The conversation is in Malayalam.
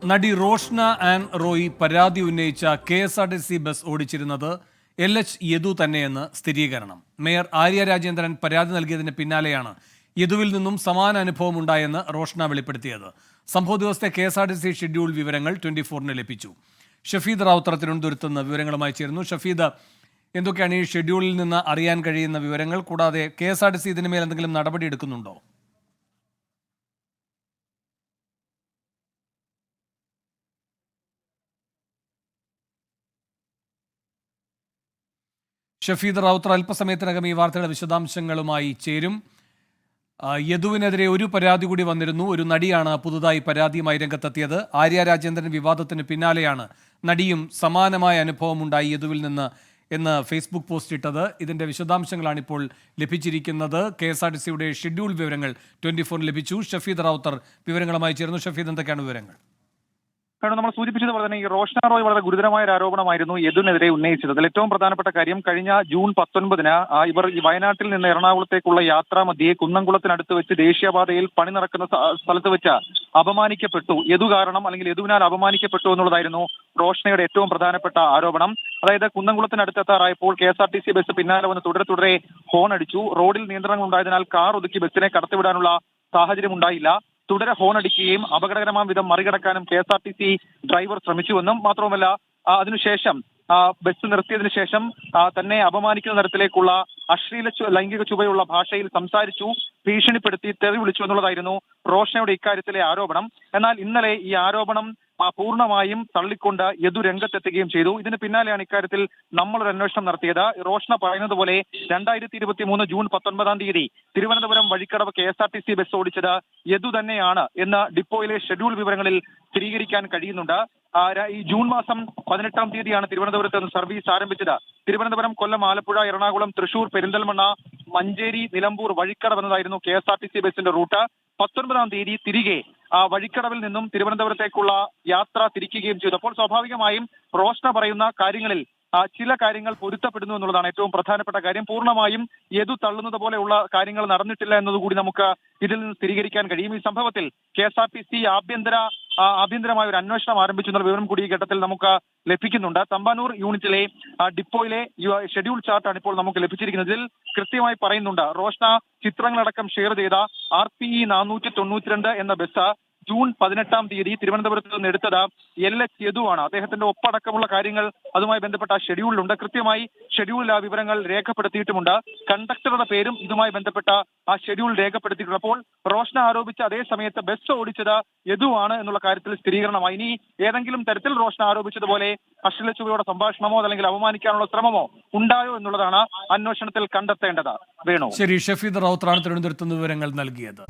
നടി റോഷ്ന ആൻഡ് റോയി പരാതി ഉന്നയിച്ച KSRTC ബസ് ഓടിച്ചിരുന്നത് LH യദു തന്നെയെന്ന് സ്ഥിരീകരണം. മേയർ ആര്യ രാജേന്ദ്രൻ പരാതി നൽകിയതിന് പിന്നാലെയാണ് യദുവിൽ നിന്നും സമാന അനുഭവം ഉണ്ടായെന്ന് റോഷ്ന വെളിപ്പെടുത്തിയത്. സംഭവ ദിവസത്തെ KSRTC ഷെഡ്യൂൾ വിവരങ്ങൾ 24-ന് ലഭിച്ചു. ഷഫീദ് റാവുത്തർ തിരുവനന്തപുരത്ത് നിന്ന് വിവരങ്ങളുമായി ചേരുന്നു. ഷഫീദ്, എന്തൊക്കെയാണ് ഈ ഷെഡ്യൂളിൽ നിന്ന് അറിയാൻ കഴിയുന്ന വിവരങ്ങൾ? കൂടാതെ KSRTC ഇതിനുമേൽ എന്തെങ്കിലും നടപടി എടുക്കുന്നുണ്ടോ? ഷഫീദ് റാവുത്തർ അല്പസമയത്തിനകം ഈ വാർത്തയുടെ വിശദാംശങ്ങളുമായി ചേരും. യദുവിനെതിരെ ഒരു പരാതി കൂടി വന്നിരുന്നു. ഒരു നടിയാണ് പുതുതായി പരാതിയുമായി രംഗത്തെത്തിയത്. ആര്യ രാജേന്ദ്രൻ വിവാദത്തിന് പിന്നാലെയാണ് നടിയും സമാനമായ അനുഭവമുണ്ടായി യദുവിൽ നിന്ന് എന്ന് ഫേസ്ബുക്ക് പോസ്റ്റ് ഇട്ടത്. ഇതിന്റെ വിശദാംശങ്ങളാണ് ഇപ്പോൾ ലഭിച്ചിരിക്കുന്നത്. KSRTCയുടെ ഷെഡ്യൂൾ വിവരങ്ങൾ 24-ന് ലഭിച്ചു. ഷഫീദ് റാവുത്തർ വിവരങ്ങളുമായി ചേർന്നു. ഷഫീദ്, എന്തൊക്കെയാണ് വിവരങ്ങൾ? കാരണം നമ്മൾ സൂചിപ്പിച്ചതുപോലെ തന്നെ ഈ റോഷ്ന റോയ് വളരെ ഗുരുതരമായ ഒരു ആരോപണമായിരുന്നു യദുവിനെതിരെ ഉന്നയിച്ചത്. അതിൽ ഏറ്റവും പ്രധാനപ്പെട്ട കാര്യം, കഴിഞ്ഞ ജൂൺ 19-ന് ഇവർ ഈ വയനാട്ടിൽ നിന്ന് എറണാകുളത്തേക്കുള്ള യാത്രാ മധ്യേ കുന്നംകുളത്തിനടുത്ത് വെച്ച് ദേശീയപാതയിൽ പണി നടക്കുന്ന സ്ഥലത്ത് വെച്ച് അപമാനിക്കപ്പെട്ടു. യദു കാരണം, അല്ലെങ്കിൽ യദുവിനാൽ അപമാനിക്കപ്പെട്ടു എന്നുള്ളതായിരുന്നു റോഷ്നയുടെ ഏറ്റവും പ്രധാനപ്പെട്ട ആരോപണം. അതായത് കുന്നംകുളത്തിനടുത്തെത്താറായപ്പോൾ KSRTC ബസ് പിന്നാലെ വന്ന് തുടരെ ഹോൺ അടിച്ചു. റോഡിൽ നിയന്ത്രണങ്ങൾ ഉണ്ടായതിനാൽ കാർ ഒതുക്കി ബസ്സിനെ കടത്തിവിടാനുള്ള സാഹചര്യം ഉണ്ടായില്ല. തുടരെ ഹോണടിക്കുകയും അപകടകരമായ വിധം മറികടക്കാനും KSRTC ഡ്രൈവർ ശ്രമിച്ചുവെന്നും, മാത്രവുമല്ല അതിനുശേഷം ബസ് നിർത്തിയതിനു ശേഷം തന്നെ അപമാനിക്കുന്ന തരത്തിലേക്കുള്ള ലൈംഗിക ചുവയുള്ള ഭാഷയിൽ സംസാരിച്ചു, ഭീഷണിപ്പെടുത്തി, തെറി വിളിച്ചു എന്നുള്ളതായിരുന്നു റോഷ്നയുടെ ഇക്കാര്യത്തിലെ ആരോപണം. എന്നാൽ ഇന്നലെ ഈ ആരോപണം പൂർണ്ണമായും തള്ളിക്കൊണ്ട് യദു രംഗത്തെത്തുകയും ചെയ്തു. ഇതിന് പിന്നാലെയാണ് ഇക്കാര്യത്തിൽ നമ്മളൊരു അന്വേഷണം നടത്തിയത്. റോഷ്ന പറയുന്നത് പോലെ 2023 ജൂൺ 19-ാം തീയതി തിരുവനന്തപുരം വഴിക്കടവ് KSRTC ബസ് ഓടിച്ചത് യദു തന്നെയാണ് എന്ന് ഡിപ്പോയിലെ ഷെഡ്യൂൾ വിവരങ്ങളിൽ സ്ഥിരീകരിക്കാൻ കഴിയുന്നുണ്ട്. ഈ ജൂൺ മാസം 18-ാം തീയതിയാണ് തിരുവനന്തപുരത്ത് നിന്ന് സർവീസ് ആരംഭിച്ചത്. തിരുവനന്തപുരം, കൊല്ലം, ആലപ്പുഴ, എറണാകുളം, തൃശൂർ, പെരിന്തൽമണ്ണ, മഞ്ചേരി, നിലമ്പൂർ, വഴിക്കടവ് എന്നതായിരുന്നു KSRTC ബസിന്റെ റൂട്ട്. 19-ാം തീയതി തിരികെ വഴിക്കടവിൽ നിന്നും തിരുവനന്തപുരത്തേക്കുള്ള യാത്ര തിരിക്കുകയും ചെയ്തു. അപ്പോൾ സ്വാഭാവികമായും റോഷ്ന പറയുന്ന കാര്യങ്ങളിൽ ചില കാര്യങ്ങൾ പൊരുത്തപ്പെടുന്നു എന്നുള്ളതാണ് ഏറ്റവും പ്രധാനപ്പെട്ട കാര്യം. പൂർണ്ണമായും യദു തള്ളുന്നത് പോലെയുള്ള കാര്യങ്ങൾ നടന്നിട്ടില്ല എന്നതുകൂടി നമുക്ക് ഇതിൽ നിന്ന് സ്ഥിരീകരിക്കാൻ കഴിയും. ഈ സംഭവത്തിൽ KSRTC ആഭ്യന്തരമായ ഒരു അന്വേഷണം ആരംഭിച്ചു എന്നുള്ള വിവരം കൂടി ഈ ഘട്ടത്തിൽ നമുക്ക് ലഭിക്കുന്നുണ്ട്. തമ്പാനൂർ യൂണിറ്റിലെ ഡിപ്പോയിലെ ഷെഡ്യൂൾ ചാർട്ടാണ് ഇപ്പോൾ നമുക്ക് ലഭിച്ചിരിക്കുന്നത്. ഇതിൽ കൃത്യമായി പറയുന്നുണ്ട്, റോഷ്ന ചിത്രങ്ങളടക്കം ഷെയർ ചെയ്ത RPE 492 എന്ന ബസ് ജൂൺ 18-ാം തീയതി തിരുവനന്തപുരത്ത് നിന്ന് എടുത്തത് LH യദുവാണ്. അദ്ദേഹത്തിന്റെ ഒപ്പടക്കമുള്ള കാര്യങ്ങൾ അതുമായി ബന്ധപ്പെട്ട ഷെഡ്യൂളിലുണ്ട്. കൃത്യമായി ഷെഡ്യൂളിൽ ആ വിവരങ്ങൾ രേഖപ്പെടുത്തിയിട്ടുമുണ്ട്. കണ്ടക്ടറുടെ പേരും ഇതുമായി ബന്ധപ്പെട്ട ആ ഷെഡ്യൂൾ രേഖപ്പെടുത്തിയിട്ടുണ്ട്. അപ്പോൾ റോഷ്ന ആരോപിച്ച അതേ സമയത്ത് ബസ് ഓടിച്ചത് യദുവാണ് എന്നുള്ള കാര്യത്തിൽ സ്ഥിരീകരണമായി. ഇനി ഏതെങ്കിലും തരത്തിൽ റോഷ്ന ആരോപിച്ചതുപോലെ അശ്ലീല ചുവയോടെ സംഭാഷണമോ അല്ലെങ്കിൽ അവമാനിക്കാനുള്ള ശ്രമമോ ഉണ്ടായോ എന്നുള്ളതാണ് അന്വേഷണത്തിൽ കണ്ടെത്തേണ്ടത്. വേണു. ശരി, ഷഫീദ് റാവുത്തറാണ് തിരുവനന്തപുരത്ത് വിവരങ്ങൾ നൽകിയത്.